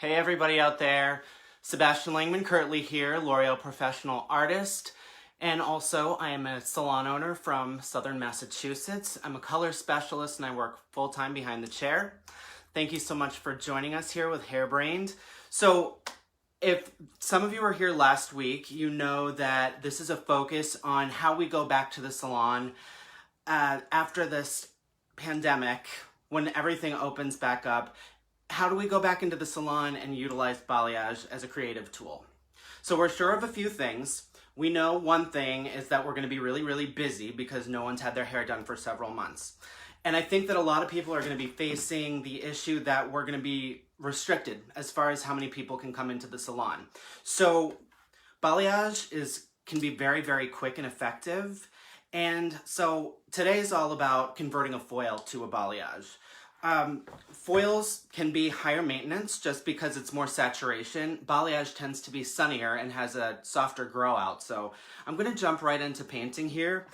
Hey everybody out there, Sebastian Langman-Kirtley here, L'Oreal professional artist, and also I am a salon owner from Southern Massachusetts. I'm a color specialist and I work full-time behind the chair. Thank you so much for joining us here with Hairbrained. So if some of you were here last week, you know that this is a focus on how we go back to the salon after this pandemic, when everything opens back up. How do we go back into the salon and utilize balayage as a creative tool? So we're sure of a few things. We know one thing is that we're going to be really busy because no one's had their hair done for several months. And I think that a lot of people are going to be facing the issue that we're going to be restricted as far as how many people can come into the salon. So balayage can be very quick and effective. And so today is all about converting a foil to a balayage. Foils can be higher maintenance just because it's more saturation. Balayage tends to be sunnier and has a softer grow out. So I'm going to jump right into painting here.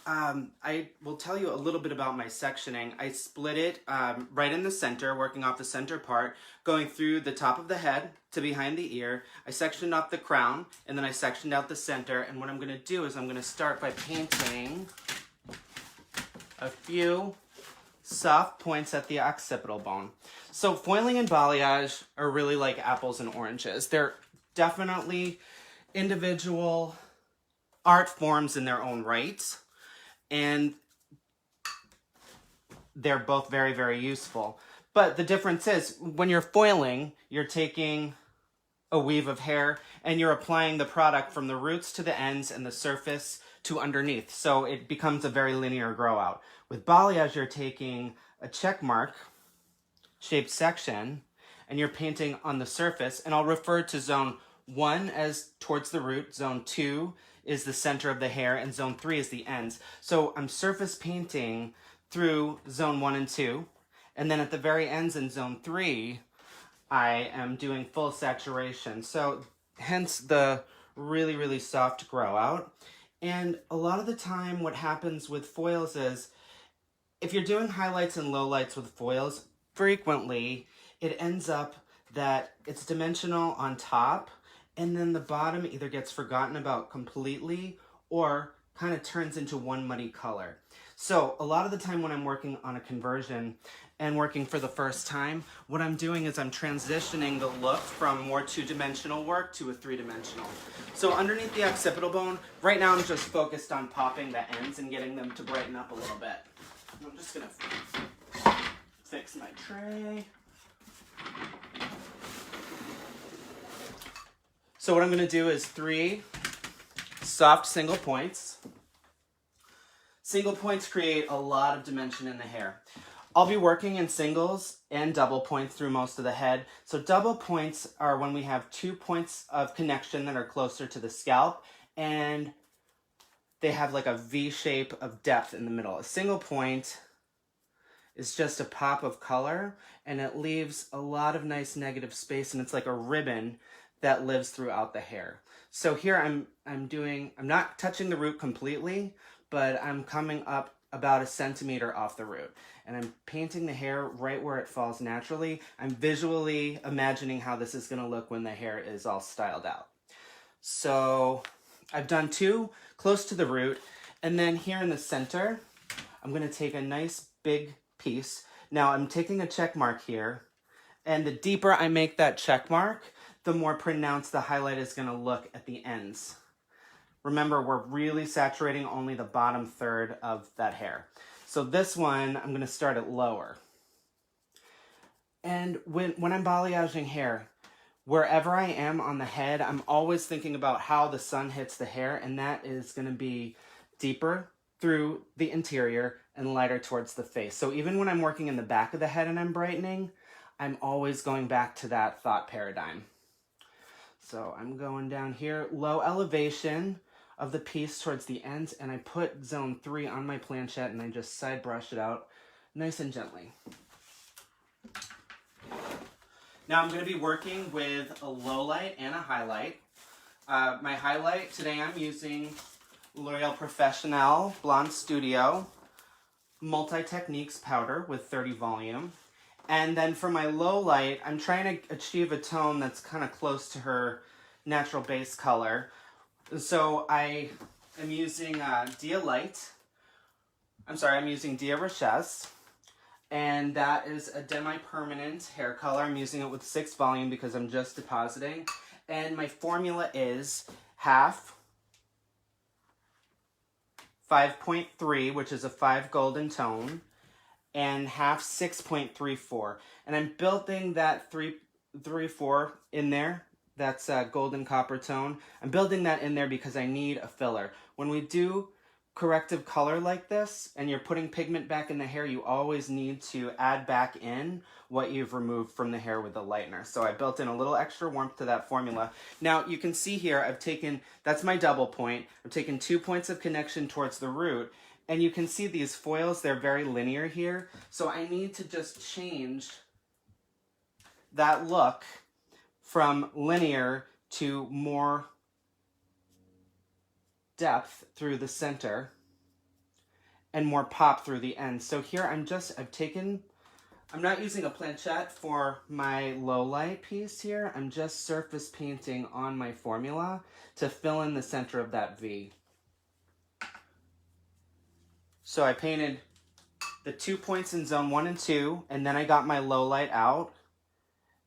I will tell you a little bit about my sectioning. I split it right in the center, working off the center part, going through the top of the head to behind the ear. I sectioned off the crown, and then I sectioned out the center. And what I'm going to do is I'm going to start by painting a few soft points at the occipital bone. So foiling and balayage are really like apples and oranges. They're definitely individual art forms in their own right, and they're both very useful. But the difference is, when you're foiling, you're taking a weave of hair and you're applying the product from the roots to the ends and the surface to underneath. So it becomes a very linear grow out. With balayage, you're taking a check mark shaped section and you're painting on the surface. And I'll refer to zone 1 as towards the root, zone 2 is the center of the hair, and zone 3 is the ends. So I'm surface painting through zone 1 and 2. And then at the very ends in zone 3, I am doing full saturation. So hence the really soft grow out. And a lot of the time what happens with foils is, if you're doing highlights and lowlights with foils, frequently it ends up that it's dimensional on top and then the bottom either gets forgotten about completely or kind of turns into one muddy color. So a lot of the time when I'm working on a conversion and working for the first time, what I'm doing is I'm transitioning the look from more two-dimensional work to a three-dimensional. So underneath the occipital bone, right now I'm just focused on popping the ends and getting them to brighten up a little bit. I'm just gonna fix my tray. So what I'm gonna do is 3 soft single points. Single points create a lot of dimension in the hair. I'll be working in singles and double points through most of the head. So double points are when we have 2 points of connection that are closer to the scalp and they have like a V shape of depth in the middle. A single point is just a pop of color and it leaves a lot of nice negative space, and it's like a ribbon that lives throughout the hair. So here I'm not touching the root completely, but I'm coming up about 1 centimeter off the root. And I'm painting the hair right where it falls naturally. I'm visually imagining how this is gonna look when the hair is all styled out. So I've done 2 close to the root, and then here in the center, I'm gonna take a nice big piece. Now I'm taking a check mark here, and the deeper I make that check mark, the more pronounced the highlight is gonna look at the ends. Remember, we're really saturating only the bottom third of that hair. So this one, I'm gonna start it lower. And when I'm balayaging hair, wherever I am on the head, I'm always thinking about how the sun hits the hair, and that is gonna be deeper through the interior and lighter towards the face. So even when I'm working in the back of the head and I'm brightening, I'm always going back to that thought paradigm. So I'm going down here, low elevation of the piece towards the ends, and I put zone 3 on my planchette and I just side brush it out nice and gently. Now I'm going to be working with a low light and a highlight. My highlight today, I'm using L'Oreal Professionnel Blonde Studio Multi-Techniques powder with 30 volume. And then for my low light, I'm trying to achieve a tone that's kind of close to her natural base color. So I am using Dia Light. I'm using Dia Richesse. And that is a demi-permanent hair color. I'm using it with 6 volume because I'm just depositing. And my formula is half 5.3, which is a 5 golden tone, and half 6.34. And I'm building that 3.4 in there. That's a golden copper tone. I'm building that in there because I need a filler. When we do corrective color like this and you're putting pigment back in the hair, you always need to add back in what you've removed from the hair with the lightener. So I built in a little extra warmth to that formula. Now you can see here I've taken, that's my double point, I've taken 2 points of connection towards the root, and you can see these foils, they're very linear here. So I need to just change that look from linear to more depth through the center and more pop through the end. So here I'm not using a planchette for my low light piece here. I'm just surface painting on my formula to fill in the center of that V. So I painted the 2 points in zone 1 and 2, and then I got my low light out,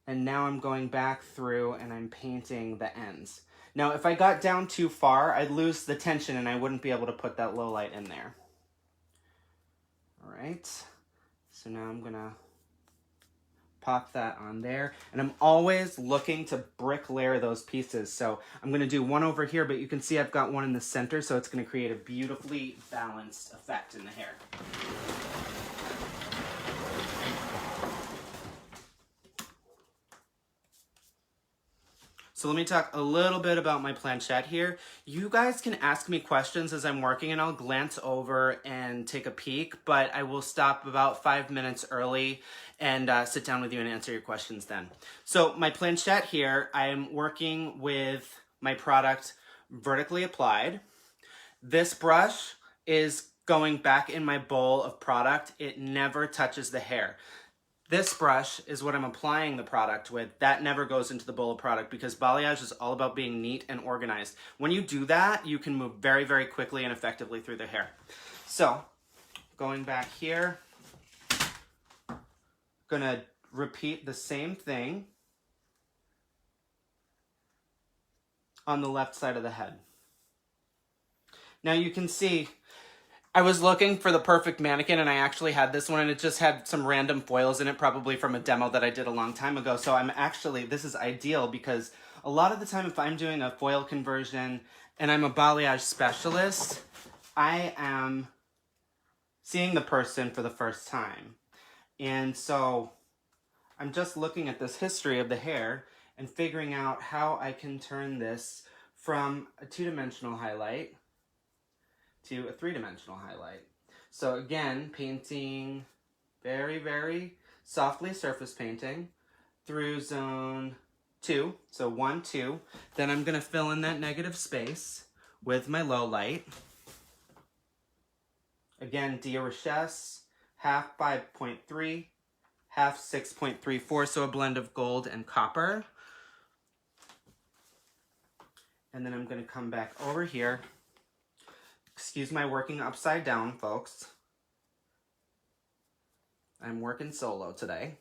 and now I'm going back through and I'm painting the ends. Now, if I got down too far, I'd lose the tension and I wouldn't be able to put that low light in there. All right, so now I'm gonna pop that on there. And I'm always looking to brick layer those pieces. So I'm gonna do one over here, but you can see I've got one in the center, so it's gonna create a beautifully balanced effect in the hair. So let me talk a little bit about my planchette here. You guys can ask me questions as I'm working and I'll glance over and take a peek, but I will stop about 5 minutes early and sit down with you and answer your questions then. So my planchette here, I'm working with my product vertically applied. This brush is going back in my bowl of product. It never touches the hair. This brush is what I'm applying the product with. That never goes into the bowl of product because balayage is all about being neat and organized. When you do that, you can move very, very quickly and effectively through the hair. So, going back here, gonna repeat the same thing on the left side of the head. Now you can see I was looking for the perfect mannequin and I actually had this one and it just had some random foils in it, probably from a demo that I did a long time ago. So this is ideal because a lot of the time if I'm doing a foil conversion and I'm a balayage specialist, I am seeing the person for the first time. And so I'm just looking at this history of the hair and figuring out how I can turn this from a 2-dimensional highlight to a 3-dimensional highlight. So again, painting very, very softly, surface painting through zone 2, so 1, 2. Then I'm gonna fill in that negative space with my low light. Again, Dia Richesse, half 5.3, half 6.34, so a blend of gold and copper. And then I'm gonna come back over here. Excuse my working upside down, folks. I'm working solo today.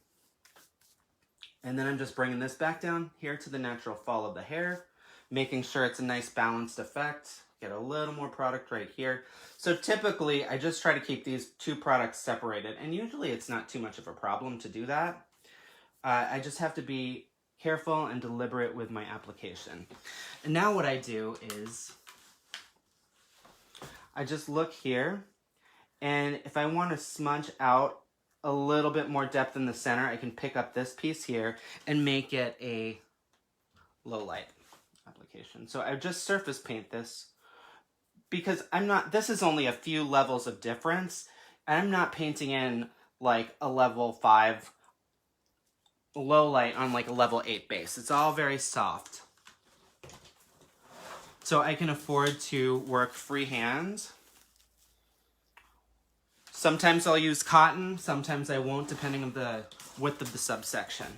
And then I'm just bringing this back down here to the natural fall of the hair, making sure it's a nice balanced effect. Get a little more product right here. So typically, I just try to keep these 2 products separated, and usually it's not too much of a problem to do that. I just have to be careful and deliberate with my application. And now what I do is I just look here, and if I want to smudge out a little bit more depth in the center, I can pick up this piece here and make it a low light application. So I just surface paint this because this is only a few levels of difference, and I'm not painting in like a level 5 low light on like a level 8 base. It's all very soft. So I can afford to work freehand, Sometimes I'll use cotton, sometimes I won't, depending on the width of the subsection.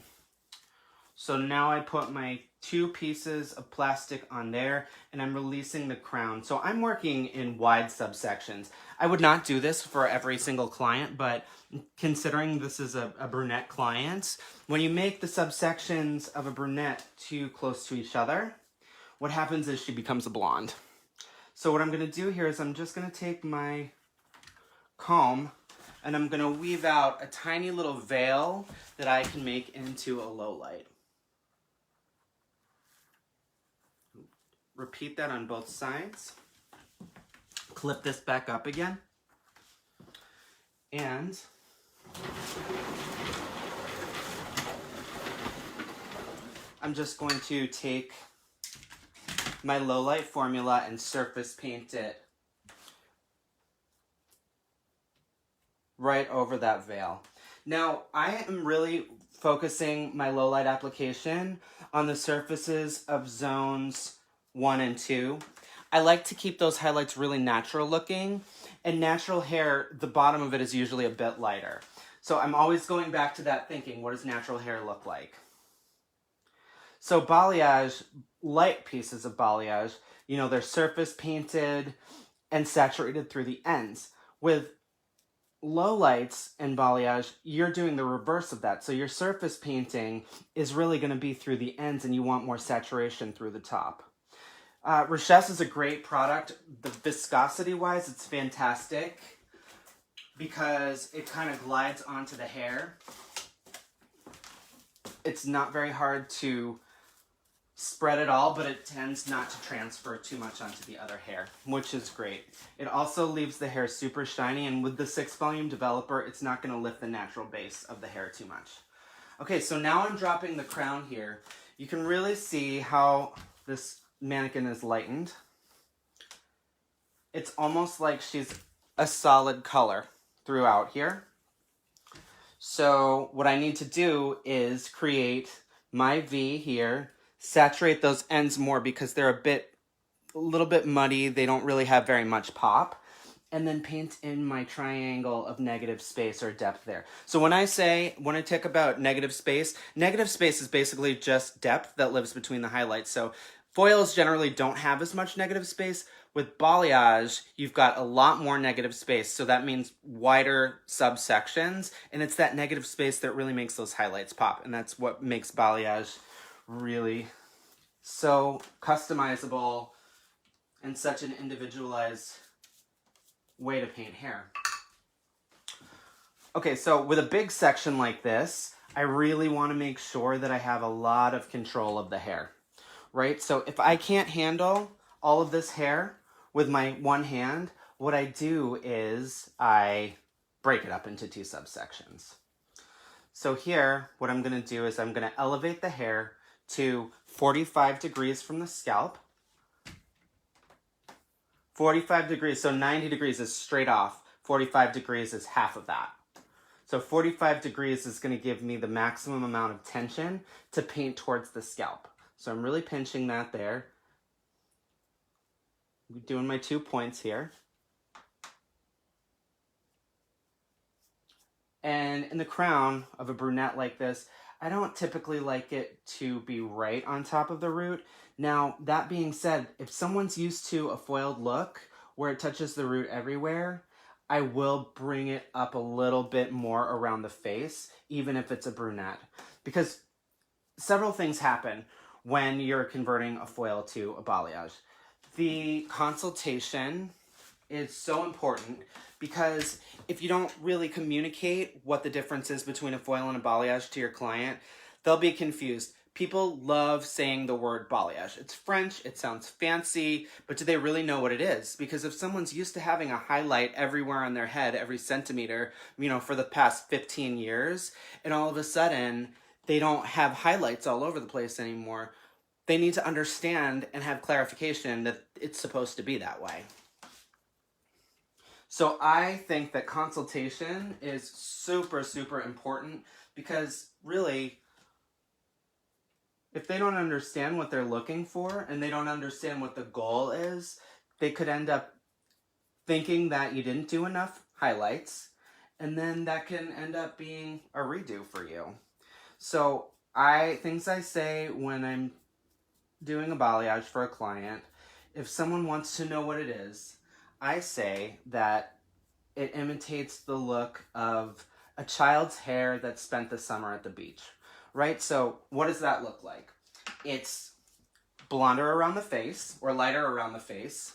So now I put my 2 pieces of plastic on there and I'm releasing the crown. So I'm working in wide subsections. I would not do this for every single client, but considering this is a brunette client, when you make the subsections of a brunette too close to each other, what happens is she becomes a blonde. So what I'm gonna do here is I'm just gonna take my comb and I'm gonna weave out a tiny little veil that I can make into a low light. Repeat that on both sides. Clip this back up again. And I'm just going to take my low light formula and surface paint it right over that veil. Now, I am really focusing my low light application on the surfaces of zones 1 and 2. I like to keep those highlights really natural looking, and natural hair, the bottom of it is usually a bit lighter. So I'm always going back to that thinking, what does natural hair look like? So balayage, light pieces of balayage, you know, they're surface painted and saturated through the ends. With low lights and balayage, you're doing the reverse of that. So your surface painting is really going to be through the ends and you want more saturation through the top. Richesse is a great product. The viscosity-wise, it's fantastic because it kind of glides onto the hair. It's not very hard to spread it all, but it tends not to transfer too much onto the other hair, which is great. It also leaves the hair super shiny, and with the 6-volume developer, it's not going to lift the natural base of the hair too much. Okay, so now I'm dropping the crown here. You can really see how this mannequin is lightened. It's almost like she's a solid color throughout here. So what I need to do is create my V here, saturate those ends more because they're a little bit muddy. They don't really have very much pop. And then paint in my triangle of negative space or depth there. So when I talk about negative space is basically just depth that lives between the highlights. So foils generally don't have as much negative space. With balayage, you've got a lot more negative space. So that means wider subsections. And it's that negative space that really makes those highlights pop. And that's what makes balayage really so customizable and such an individualized way to paint hair. Okay, so with a big section like this, I really want to make sure that I have a lot of control of the hair, right? So if I can't handle all of this hair with my one hand, what I do is I break it up into 2 subsections. So here, what I'm going to do is I'm going to elevate the hair to 45 degrees from the scalp. 45 degrees, so 90 degrees is straight off. 45 degrees is half of that. So 45 degrees is going to give me the maximum amount of tension to paint towards the scalp. So I'm really pinching that there. I'm doing my 2 points here. And in the crown of a brunette like this, I don't typically like it to be right on top of the root. Now, that being said, if someone's used to a foiled look where it touches the root everywhere, I will bring it up a little bit more around the face, even if it's a brunette. Because several things happen when you're converting a foil to a balayage. The consultation is so important because if you don't really communicate what the difference is between a foil and a balayage to your client, they'll be confused. People love saying the word balayage. It's French, it sounds fancy, but do they really know what it is? Because if someone's used to having a highlight everywhere on their head, every centimeter, you know, for the past 15 years, and all of a sudden they don't have highlights all over the place anymore, they need to understand and have clarification that it's supposed to be that way. So I think that consultation is super, super important because really, if they don't understand what they're looking for and they don't understand what the goal is, they could end up thinking that you didn't do enough highlights and then that can end up being a redo for you. So things I say when I'm doing a balayage for a client, if someone wants to know what it is, I say that it imitates the look of a child's hair that spent the summer at the beach, right? So what does that look like? It's blonder around the face, or lighter around the face,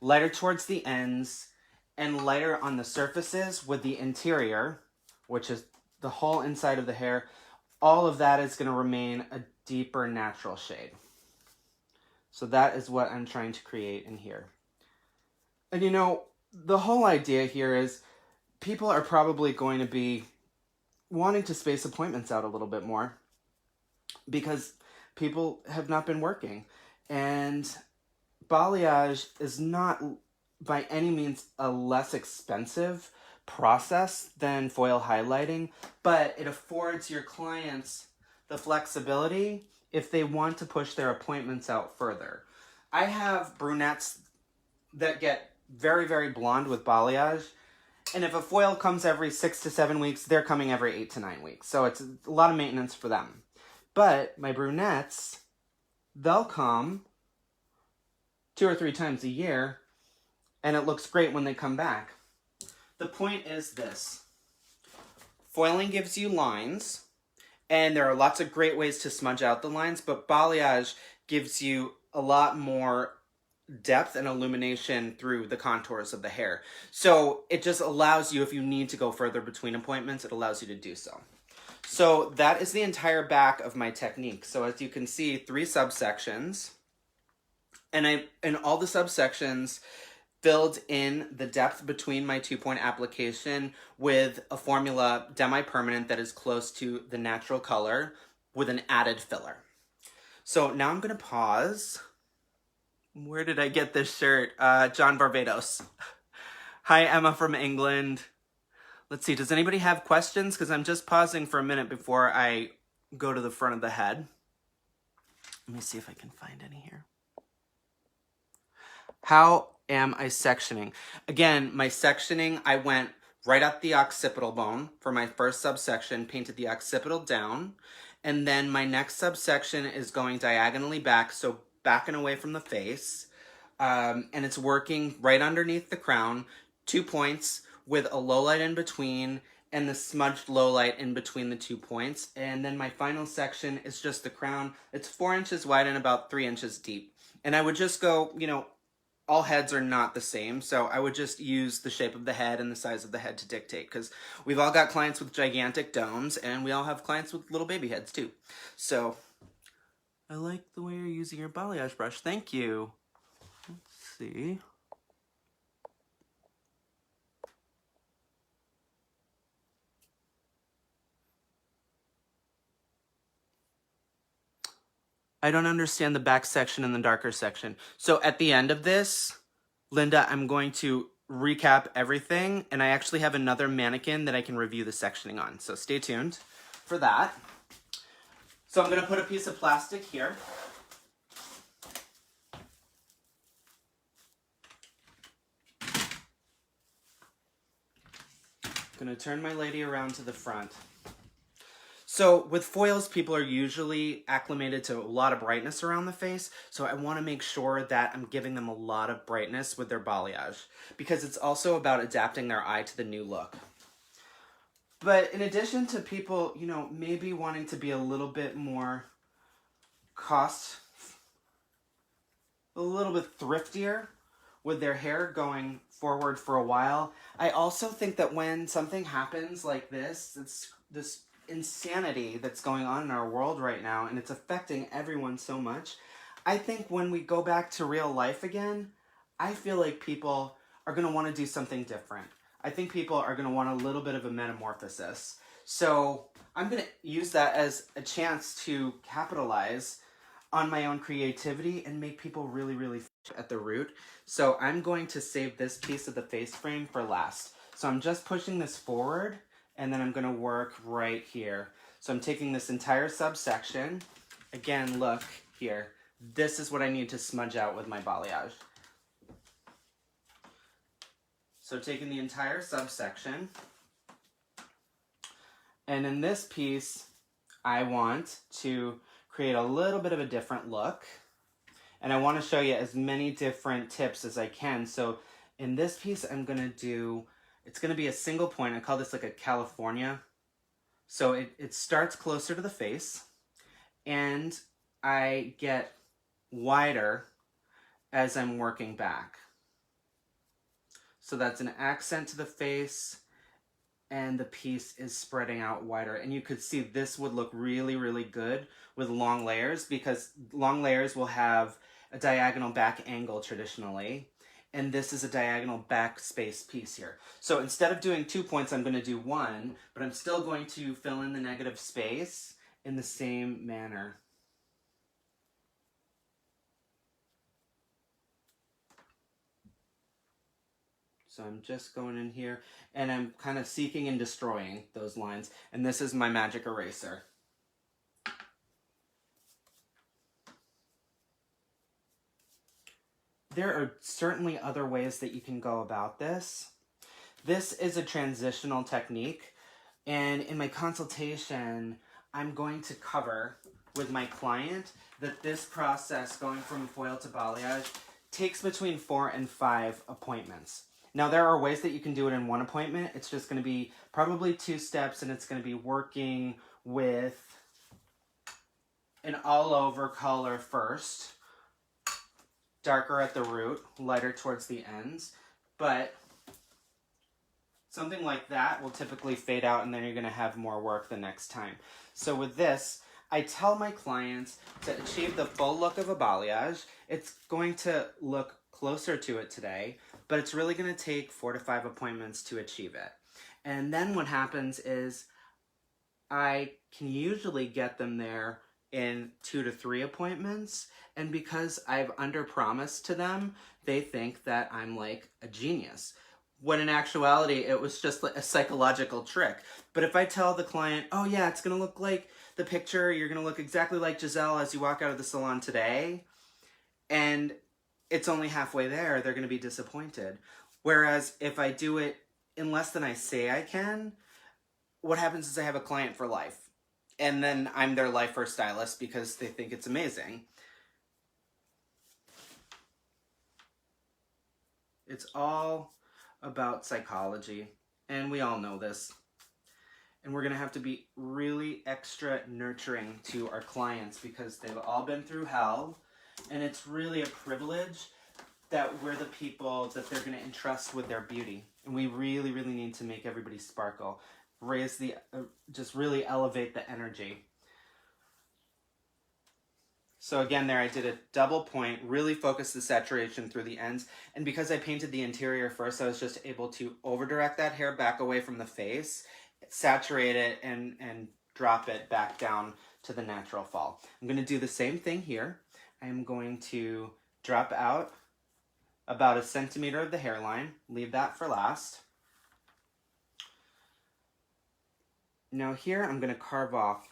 lighter towards the ends, and lighter on the surfaces, with the interior, which is the whole inside of the hair. All of that is going to remain a deeper natural shade. So that is what I'm trying to create in here. And you know, the whole idea here is people are probably going to be wanting to space appointments out a little bit more because people have not been working. And balayage is not by any means a less expensive process than foil highlighting, but it affords your clients the flexibility if they want to push their appointments out further. I have brunettes that get very, very blonde with balayage, and if a foil comes every 6 to 7 weeks, they're coming every 8 to 9 weeks. So it's a lot of maintenance for them. But my brunettes, they'll come 2 or 3 times a year, and it looks great when they come back. The point is this. Foiling gives you lines, and there are lots of great ways to smudge out the lines, but balayage gives you a lot more depth and illumination through the contours of the hair. So it just allows you, if you need to go further between appointments, it allows you to do so. So that is the entire back of my technique. So as you can see, 3 subsections. And in all the subsections, filled in the depth between my 2-point application with a formula demi-permanent that is close to the natural color with an added filler. So now I'm going to pause. Where did I get this shirt? John Barbados. Hi, Emma from England. Let's see, does anybody have questions? Because I'm just pausing for a minute before I go to the front of the head. Let me see if I can find any here. How am I sectioning? Again, my sectioning, I went right up the occipital bone for my first subsection, painted the occipital down, and then my next subsection is going diagonally back, so back and away from the face, and it's working right underneath the crown, 2 points with a low light in between, and the smudged low light in between the 2 points. And then my final section is just the crown. It's 4 inches wide and about 3 inches deep. And I would just go, you know, all heads are not the same, so I would just use the shape of the head and the size of the head to dictate, because we've all got clients with gigantic domes, and we all have clients with little baby heads too. So I like the way you're using your balayage brush. Thank you. Let's see. I don't understand the back section and the darker section. So at the end of this, Linda, I'm going to recap everything, and I actually have another mannequin that I can review the sectioning on. So stay tuned for that. So I'm going to put a piece of plastic here. I'm going to turn my lady around to the front. So with foils, people are usually acclimated to a lot of brightness around the face, so I want to make sure that I'm giving them a lot of brightness with their balayage, because it's also about adapting their eye to the new look. But in addition to people, you know, maybe wanting to be a little bit more a little bit thriftier with their hair going forward for a while, I also think that when something happens like this, it's this insanity that's going on in our world right now, and it's affecting everyone so much. I think when we go back to real life again, I feel like people are going to want to do something different. I think people are going to want a little bit of a metamorphosis. So I'm going to use that as a chance to capitalize on my own creativity and make people really, really at the root. So I'm going to save this piece of the face frame for last. So I'm just pushing this forward, and then I'm going to work right here. So I'm taking this entire subsection. Again, look here. This is what I need to smudge out with my balayage. So taking the entire subsection, And in this piece, I want to create a little bit of a different look. And I want to show you as many different tips as I can. So in this piece, I'm going to do, it's going to be a single point. I call this like a California. So it starts closer to the face, and I get wider as I'm working back. So that's an accent to the face, and the piece is spreading out wider. And you could see this would look really, really good with long layers, because long layers will have a diagonal back angle traditionally, and this is a diagonal back space piece here. So instead of doing 2 points, I'm going to do 1, but I'm still going to fill in the negative space in the same manner. So I'm just going in here, and I'm kind of seeking and destroying those lines. And this is my magic eraser. There are certainly other ways that you can go about this. This is a transitional technique, and in my consultation, I'm going to cover with my client that this process, going from foil to balayage, takes between 4 and 5 appointments. Now, there are ways that you can do it in 1 appointment. It's just going to be probably 2 steps, and it's going to be working with an all-over color first, darker at the root, lighter towards the ends, but something like that will typically fade out, and then you're going to have more work the next time. So with this, I tell my clients to achieve the full look of a balayage. It's going to look closer to it today, but it's really going to take 4 to 5 appointments to achieve it. And then what happens is I can usually get them there in 2 to 3 appointments, and because I've under-promised to them, they think that I'm like a genius, when in actuality it was just a psychological trick. But if I tell the client, oh yeah, it's going to look like the picture, you're going to look exactly like Giselle as you walk out of the salon today, and it's only halfway there, they're going to be disappointed. Whereas if I do it in less than I say I can, what happens is I have a client for life. And then I'm their life or stylist because they think it's amazing. It's all about psychology, and we all know this. And we're going to have to be really extra nurturing to our clients because they've all been through hell, and it's really a privilege that we're the people that they're going to entrust with their beauty. And we really, really need to make everybody sparkle. Raise the, just really elevate the energy. So again there I did a double point, really focused the saturation through the ends, and because I painted the interior first, I was just able to over direct that hair back away from the face, saturate it, and drop it back down to the natural fall. I'm going to do the same thing here. I'm going to drop out about 1 centimeter of the hairline, leave that for last. Now here I'm going to carve off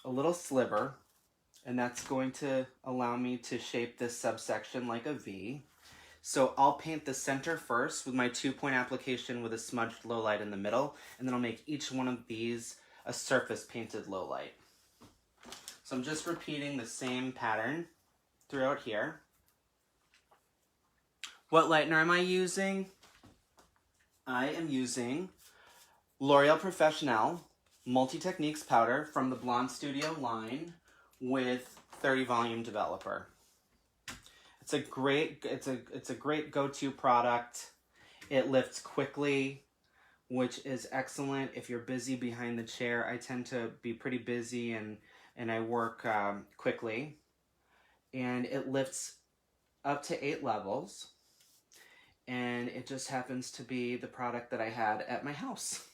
a little sliver, and that's going to allow me to shape this subsection like a V. So I'll paint the center first with my 2-point application with a smudged low light in the middle, and then I'll make each one of these a surface painted low light. So I'm just repeating the same pattern throughout here. What lightener am I using? I am using L'Oreal Professionnel Multi-Techniques powder from the Blonde Studio line with 30 volume developer. It's a great go-to product. It lifts quickly, which is excellent if you're busy behind the chair. I tend to be pretty busy and I work quickly. And it lifts up to 8 levels. And it just happens to be the product that I had at my house,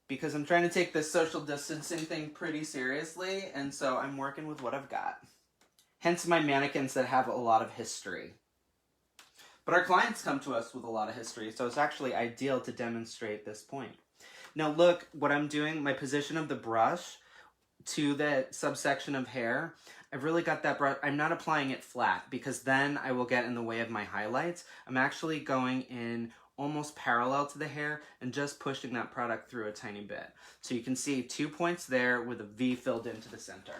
because I'm trying to take this social distancing thing pretty seriously, and so I'm working with what I've got. Hence my mannequins that have a lot of history. But our clients come to us with a lot of history, so it's actually ideal to demonstrate this point. Now look what I'm doing, my position of the brush to the subsection of hair. I've really got that brush, I'm not applying it flat because then I will get in the way of my highlights. I'm actually going in almost parallel to the hair and just pushing that product through a tiny bit. So you can see 2 points there with a V filled into the center.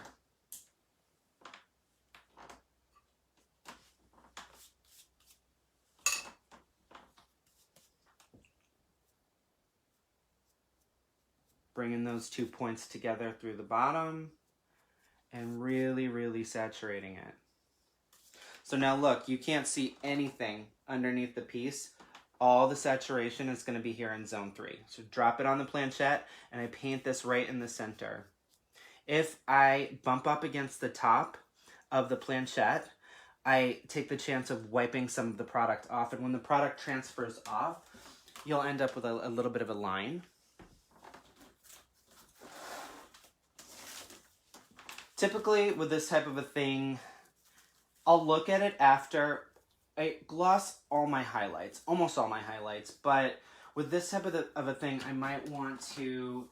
Bringing those 2 points together through the bottom and really, really saturating it. So now look, you can't see anything underneath the piece. All the saturation is going to be here in zone 3. So drop it on the planchette and I paint this right in the center. If I bump up against the top of the planchette, I take the chance of wiping some of the product off. And when the product transfers off, you'll end up with a little bit of a line. Typically, with this type of a thing, I'll look at it after I gloss all my highlights, almost all my highlights, but with this type of a thing, I might want to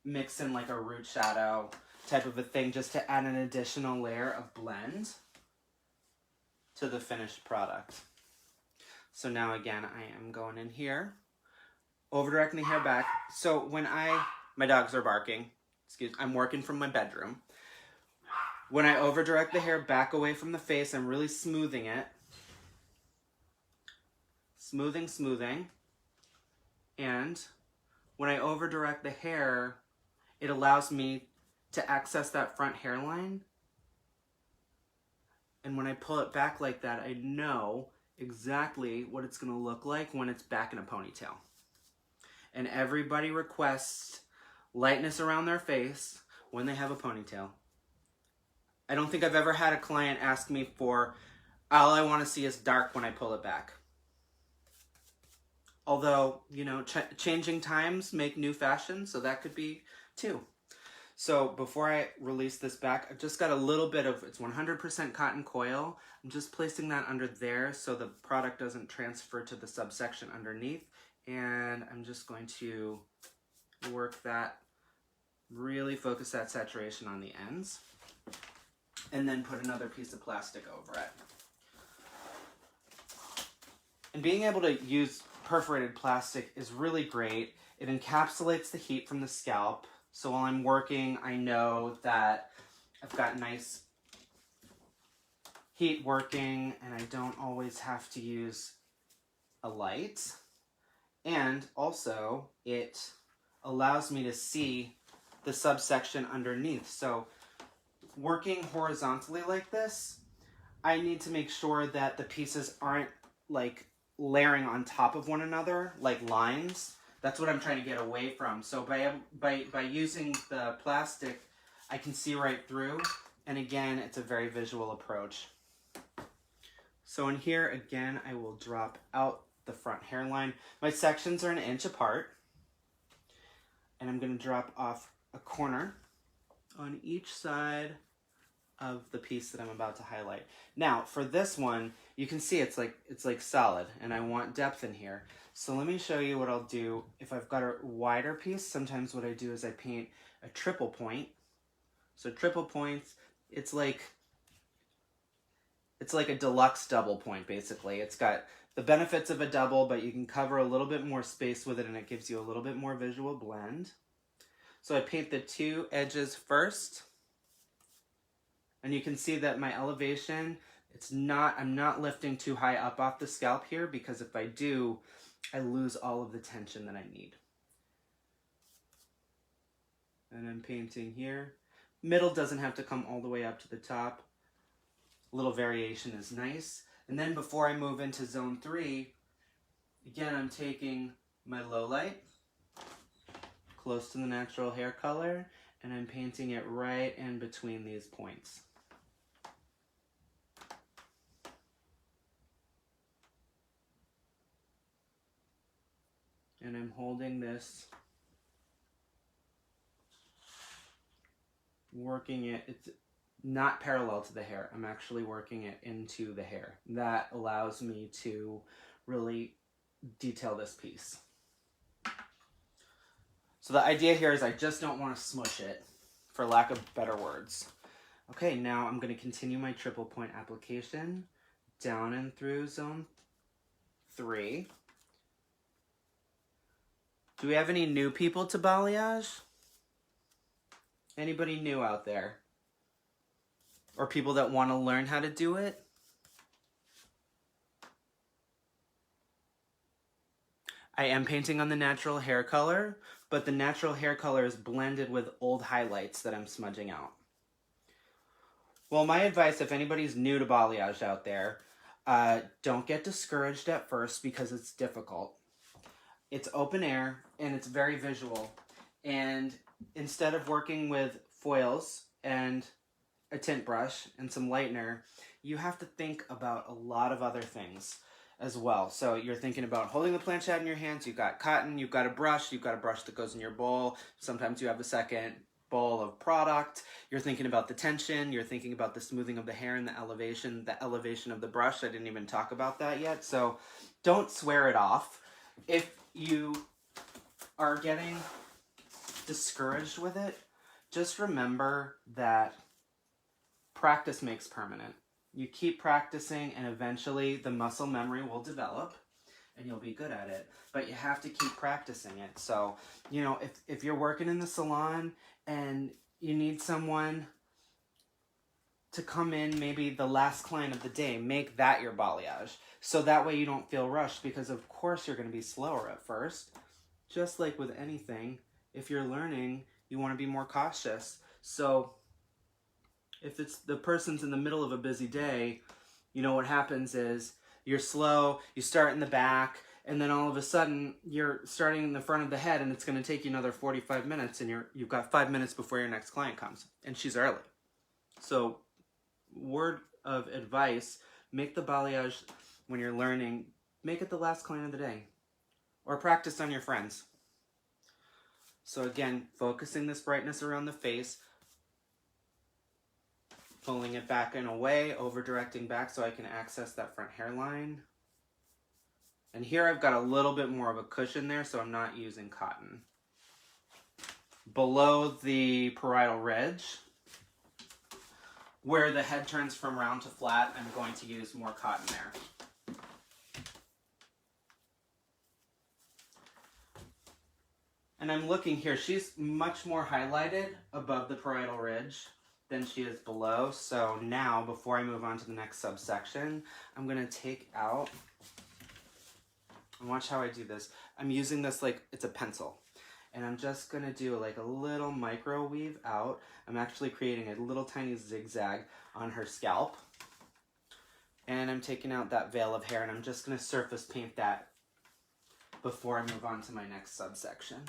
mix in like a root shadow type of a thing just to add an additional layer of blend to the finished product. So now again, I am going in here, over directing the hair back. So when my dogs are barking, I'm working from my bedroom. When I over direct the hair back away from the face, I'm really smoothing it. Smoothing. And when I over direct the hair, it allows me to access that front hairline. And when I pull it back like that, I know exactly what it's gonna look like when it's back in a ponytail. And everybody requests lightness around their face when they have a ponytail. I don't think I've ever had a client ask me for, all I want to see is dark when I pull it back. Although, you know, changing times make new fashions, so that could be too. So before I release this back, I've just got a little bit of, it's 100% cotton coil. I'm just placing that under there so the product doesn't transfer to the subsection underneath. And I'm just going to work that, really focus that saturation on the ends. And then put another piece of plastic over it. And being able to use perforated plastic is really great. It encapsulates the heat from the scalp. So while I'm working, I know that I've got nice heat working and I don't always have to use a light. And also, it allows me to see the subsection underneath. So working horizontally like this, I need to make sure that the pieces aren't like layering on top of one another like lines. That's what I'm trying to get away from. So by using the plastic, I can see right through. And again, it's a very visual approach. So in here, again, I will drop out the front hairline. My sections are 1 inch apart. And I'm going to drop off a corner on each side of the piece that I'm about to highlight. Now, for this one, you can see it's like solid, and I want depth in here. So let me show you what I'll do. If I've got a wider piece, sometimes what I do is I paint a triple point. So triple points, it's like a deluxe double point, basically. It's got the benefits of a double, but you can cover a little bit more space with it, and it gives you a little bit more visual blend. So I paint the 2 edges first. And you can see that my elevation, I'm not lifting too high up off the scalp here, because if I do, I lose all of the tension that I need. And I'm painting here. Middle doesn't have to come all the way up to the top. A little variation is nice. And then before I move into zone 3, again, I'm taking my low light, close to the natural hair color, and I'm painting it right in between these points. And I'm holding this, working it. It's not parallel to the hair. I'm actually working it into the hair. That allows me to really detail this piece. So the idea here is I just don't want to smush it, for lack of better words. Okay, now I'm going to continue my triple point application down and through zone 3. Do we have any new people to balayage? Anybody new out there? Or people that want to learn how to do it? I am painting on the natural hair color, but the natural hair color is blended with old highlights that I'm smudging out. Well, my advice, if anybody's new to balayage out there, don't get discouraged at first because it's difficult. It's open air and it's very visual. And instead of working with foils and a tint brush and some lightener, you have to think about a lot of other things as well. So you're thinking about holding the planchette in your hands, you've got cotton, you've got a brush that goes in your bowl. Sometimes you have a second bowl of product. You're thinking about the tension, you're thinking about the smoothing of the hair and the elevation of the brush. I didn't even talk about that yet. So don't swear it off. If you are getting discouraged with it, just remember that practice makes permanent. You keep practicing and eventually the muscle memory will develop and you'll be good at it. But you have to keep practicing it. So, you know, if you're working in the salon and you need someone to come in, maybe the last client of the day, make that your balayage. So that way you don't feel rushed, because of course you're going to be slower at first. Just like with anything, if you're learning, you want to be more cautious. So if it's the person's in the middle of a busy day, you know what happens is you're slow, you start in the back, and then all of a sudden you're starting in the front of the head and it's going to take you another 45 minutes and you've got 5 minutes before your next client comes and she's early. So word of advice, make the balayage when you're learning, make it the last client of the day or practice on your friends. So again, focusing this brightness around the face, pulling it back and away, over directing back so I can access that front hairline. And here I've got a little bit more of a cushion there, so I'm not using cotton. Below the parietal ridge, where the head turns from round to flat, I'm going to use more cotton there. And I'm looking here, she's much more highlighted above the parietal ridge than she is below. So now, before I move on to the next subsection, I'm going to take out, and watch how I do this. I'm using this like it's a pencil. And I'm just going to do like a little micro weave out. I'm actually creating a little tiny zigzag on her scalp. And I'm taking out that veil of hair, and I'm just going to surface paint that before I move on to my next subsection.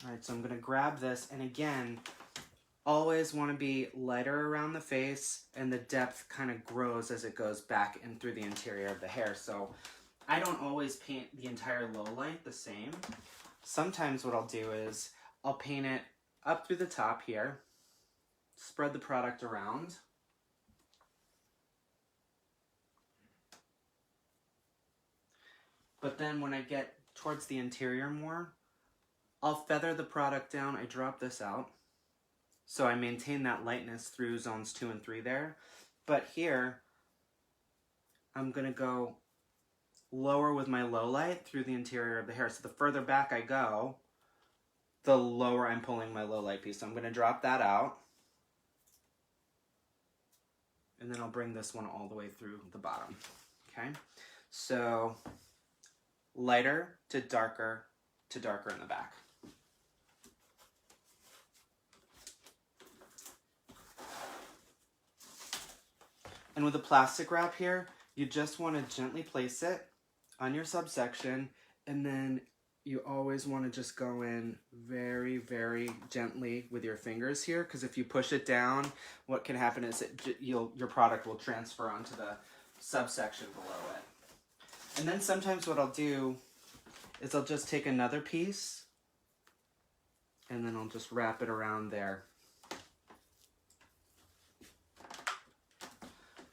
Alright, so I'm going to grab this, and again, always want to be lighter around the face, and the depth kind of grows as it goes back and through the interior of the hair. So I don't always paint the entire low light the same. Sometimes what I'll do is I'll paint it up through the top here, spread the product around, but then when I get towards the interior more, I'll feather the product down. I drop this out, so I maintain that lightness through zones 2 and 3 there. But here, I'm going to go lower with my low light through the interior of the hair. So the further back I go, the lower I'm pulling my low light piece. So I'm going to drop that out. And then I'll bring this one all the way through the bottom. Okay? So lighter to darker in the back. And with a plastic wrap here, you just want to gently place it on your subsection, and then you always want to just go in very, very gently with your fingers here, because if you push it down, what can happen is your product will transfer onto the subsection below it. And then sometimes what I'll do is I'll just take another piece, and then I'll just wrap it around there.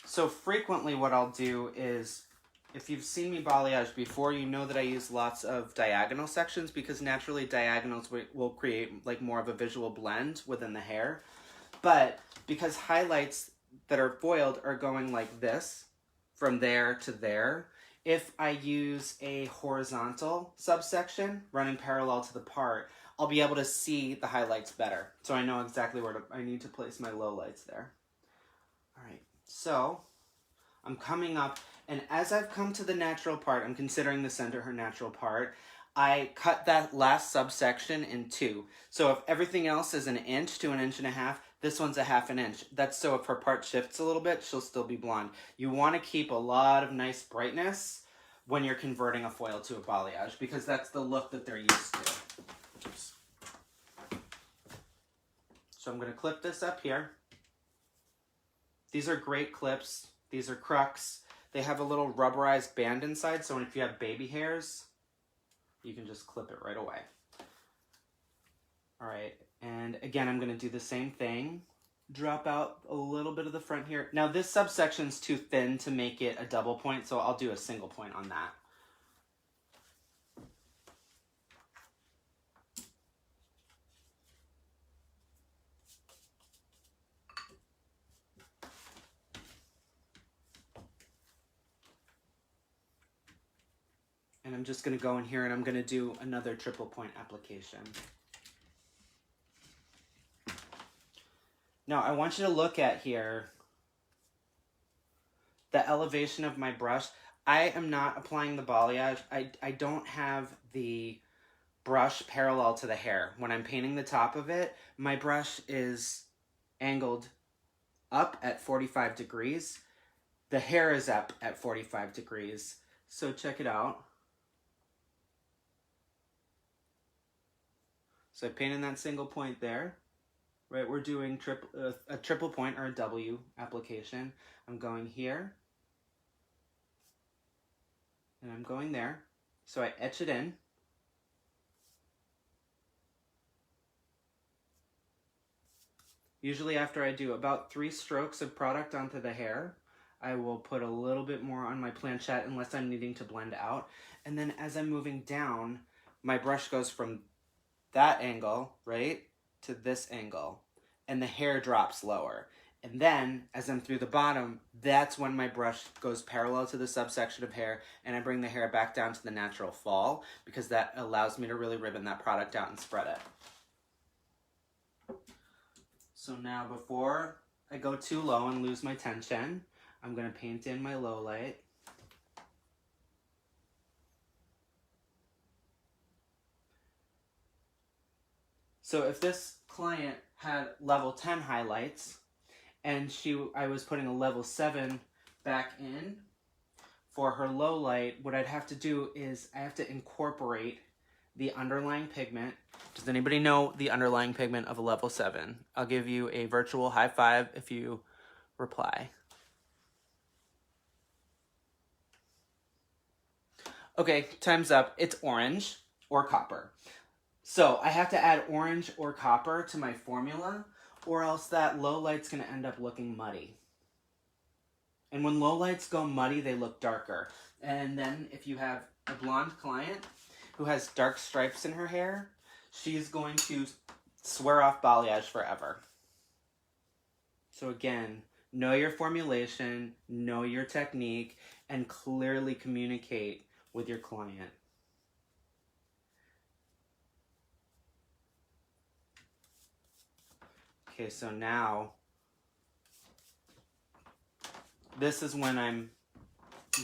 So frequently what I'll do is, if you've seen me balayage before, you know that I use lots of diagonal sections, because naturally diagonals will create like more of a visual blend within the hair. But because highlights that are foiled are going like this from there to there. If I use a horizontal subsection running parallel to the part, I'll be able to see the highlights better. So I know exactly where I need to place my lowlights there. All right, so I'm coming up, and as I've come to the natural part, I'm considering the center her natural part, I cut that last subsection in two. So if everything else is 1 inch to 1.5 inches, this one's 1/2 inch. That's so if her part shifts a little bit, she'll still be blonde. You want to keep a lot of nice brightness when you're converting a foil to a balayage, because that's the look that they're used to. Oops. So I'm going to clip this up here. These are great clips. These are Crux. They have a little rubberized band inside, so if you have baby hairs, you can just clip it right away. All right, and again, I'm gonna do the same thing. Drop out a little bit of the front here. Now this subsection's too thin to make it a double point, so I'll do a single point on that. And I'm just gonna go in here and I'm gonna do another triple point application. Now I want you to look at here the elevation of my brush. I am not applying the balayage. I don't have the brush parallel to the hair. When I'm painting the top of it, my brush is angled up at 45 degrees. The hair is up at 45 degrees. So check it out. So I painted that single point there. Right, we're doing a triple point or a W application. I'm going here. And I'm going there. So I etch it in. Usually after I do about 3 strokes of product onto the hair, I will put a little bit more on my planchette unless I'm needing to blend out. And then as I'm moving down, my brush goes from that angle, right, to this angle, and the hair drops lower. And then, as I'm through the bottom, that's when my brush goes parallel to the subsection of hair, and I bring the hair back down to the natural fall, because that allows me to really ribbon that product out and spread it. So now, before I go too low and lose my tension, I'm going to paint in my low light. So if this client had level 10 highlights and I was putting a level 7 back in for her low light, what I'd have to do is I have to incorporate the underlying pigment. Does anybody know the underlying pigment of a level 7? I'll give you a virtual high five if you reply. Okay, time's up. It's orange or copper. So I have to add orange or copper to my formula, or else that low light's going to end up looking muddy. And when low lights go muddy, they look darker. And then if you have a blonde client who has dark stripes in her hair, she's going to swear off balayage forever. So again, know your formulation, know your technique, and clearly communicate with your client. Okay, so now, this is when I'm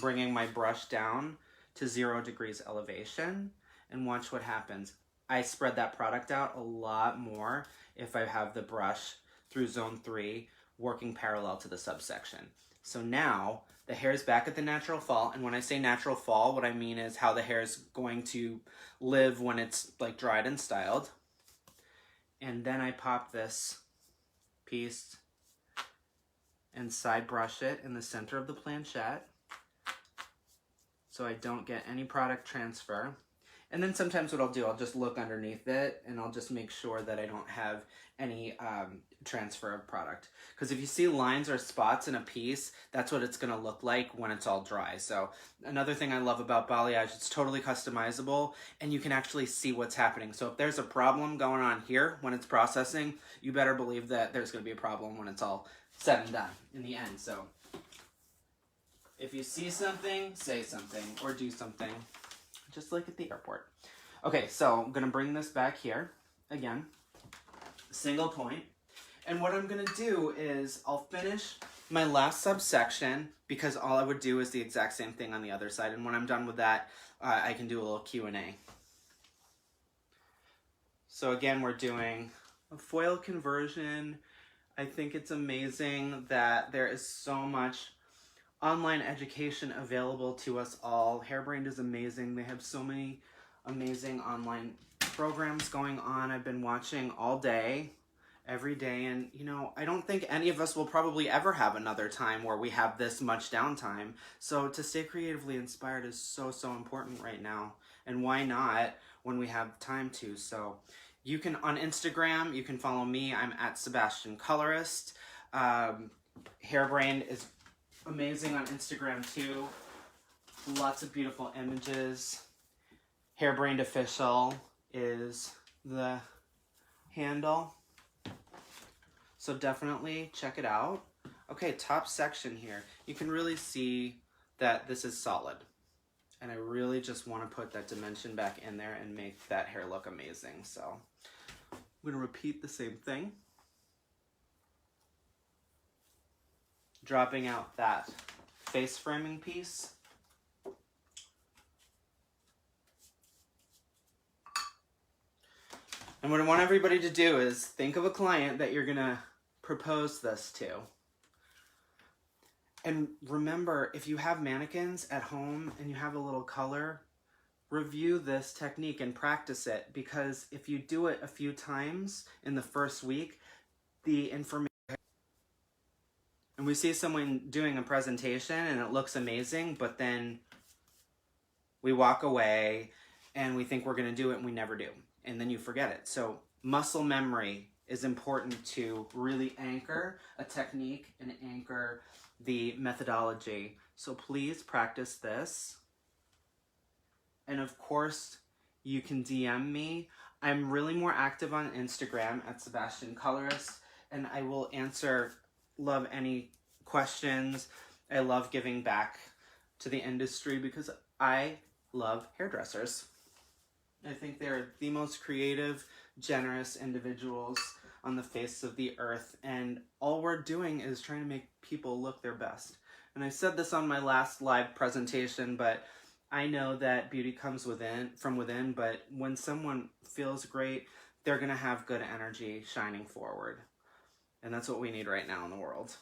bringing my brush down to 0 degrees elevation, and watch what happens. I spread that product out a lot more if I have the brush through zone 3 working parallel to the subsection. So now, the hair is back at the natural fall, and when I say natural fall, what I mean is how the hair is going to live when it's like dried and styled. And then I pop this piece and side brush it in the center of the planchette so I don't get any product transfer. And then sometimes what I'll do, I'll just look underneath it and I'll just make sure that I don't have any transfer of product. Because if you see lines or spots in a piece, that's what it's going to look like when it's all dry. So another thing I love about balayage, it's totally customizable and you can actually see what's happening. So if there's a problem going on here when it's processing, you better believe that there's going to be a problem when it's all said and done in the end. So If you see something, say something or do something, just like at the airport. Okay, so I'm gonna bring this back here again, single point. And what I'm gonna do is I'll finish my last subsection because all I would do is the exact same thing on the other side. And when I'm done with that, I can do a little Q&A. So again, we're doing a foil conversion. I think it's amazing that there is so much online education available to us all. Hairbrained is amazing. They have so many amazing online programs going on. I've been watching all day, every day, and you know, I don't think any of us will probably ever have another time where we have this much downtime. So to stay creatively inspired is so important right now. And why not when we have time to? So you can, on Instagram, you can follow me. I'm at Sebastian Colorist. Hairbrained is amazing on Instagram too. Lots of beautiful images. Hairbrained Official is the handle. So definitely check it out. Okay, top section here. You can really see that this is solid. And I really just want to put that dimension back in there and make that hair look amazing. So I'm going to repeat the same thing. Dropping out that face framing piece. And what I want everybody to do is think of a client that you're going to propose this to. And remember, if you have mannequins at home and you have a little color, review this technique and practice it, because if you do it a few times in the first week, the information, and we see someone doing a presentation and it looks amazing, but then we walk away and we think we're going to do it and we never do. And then you forget it. So muscle memory is important to really anchor a technique and anchor the methodology. So please practice this. And of course, you can DM me. I'm really more active on Instagram at Sebastian Colorist, and I will love any questions. I love giving back to the industry because I love hairdressers. I think they're the most creative, generous individuals on the face of the earth, and all we're doing is trying to make people look their best. And I said this on my last live presentation, but I know that beauty comes from within, but when someone feels great, they're gonna have good energy shining forward. And that's what we need right now in the world.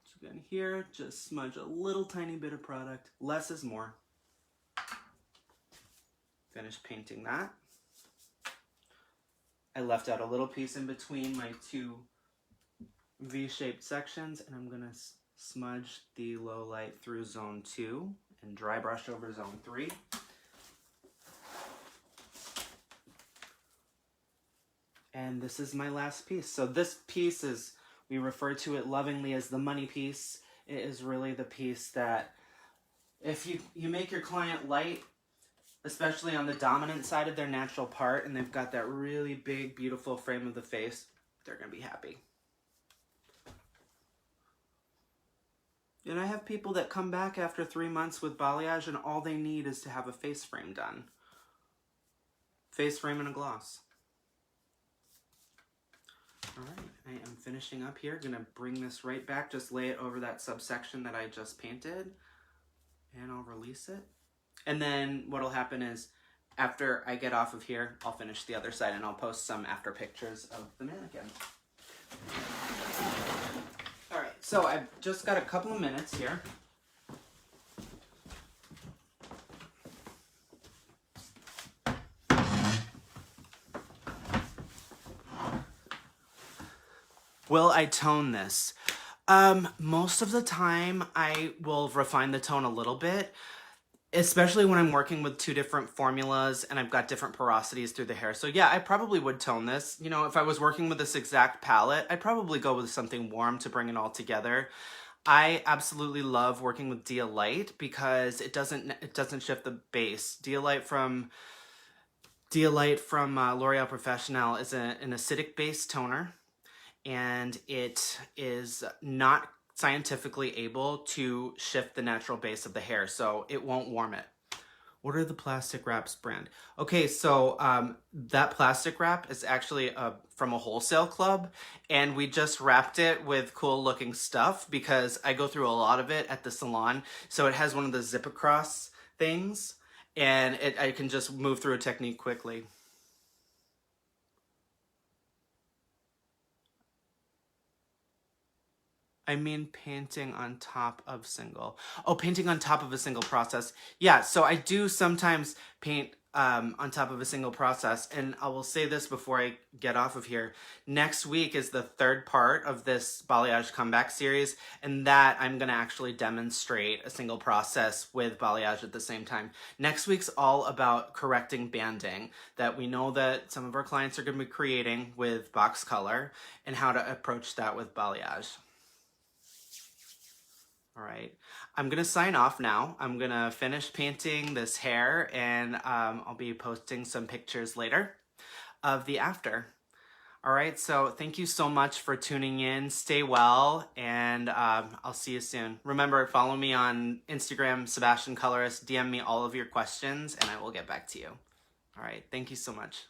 So again, here, just smudge a little tiny bit of product. Less is more. Finish painting that. I left out a little piece in between my two V-shaped sections, and I'm gonna smudge the low light through zone 2 and dry brush over zone 3. And this is my last piece. So this piece is, we refer to it lovingly as the money piece. It is really the piece that if you make your client light, especially on the dominant side of their natural part, and they've got that really big, beautiful frame of the face, they're gonna be happy. And I have people that come back after 3 months with balayage and all they need is to have a face frame done. Face frame and a gloss. All right, I am finishing up here. Gonna bring this right back, just lay it over that subsection that I just painted, and I'll release it. And then what'll happen is, after I get off of here, I'll finish the other side and I'll post some after pictures of the mannequin. All right, so I've just got a couple of minutes here. Will I tone this? Most of the time I will refine the tone a little bit, especially when I'm working with two different formulas and I've got different porosities through the hair. So yeah, I probably would tone this. You know, if I was working with this exact palette, I'd probably go with something warm to bring it all together. I absolutely love working with Dia Light because it doesn't shift the base. Dia Light from L'Oreal Professionnel is an acidic base toner. and it is not scientifically able to shift the natural base of the hair, so it won't warm it. What are the plastic wraps brand? Okay, so that plastic wrap is actually from a wholesale club, and we just wrapped it with cool looking stuff because I go through a lot of it at the salon. So it has one of the zip across things, and I can just move through a technique quickly. I mean painting on top of single. Oh, painting on top of a single process. Yeah, so I do sometimes paint on top of a single process. And I will say this before I get off of here. Next week is the third part of this Balayage comeback series. And that I'm going to actually demonstrate a single process with Balayage at the same time. Next week's all about correcting banding that we know that some of our clients are going to be creating with box color and how to approach that with Balayage. All right, I'm gonna sign off now. I'm gonna finish painting this hair, and I'll be posting some pictures later of the after. All right, so thank you so much for tuning in. Stay well, and I'll see you soon. Remember, follow me on Instagram, Sebastian Colorist. DM me all of your questions, and I will get back to you. All right, thank you so much.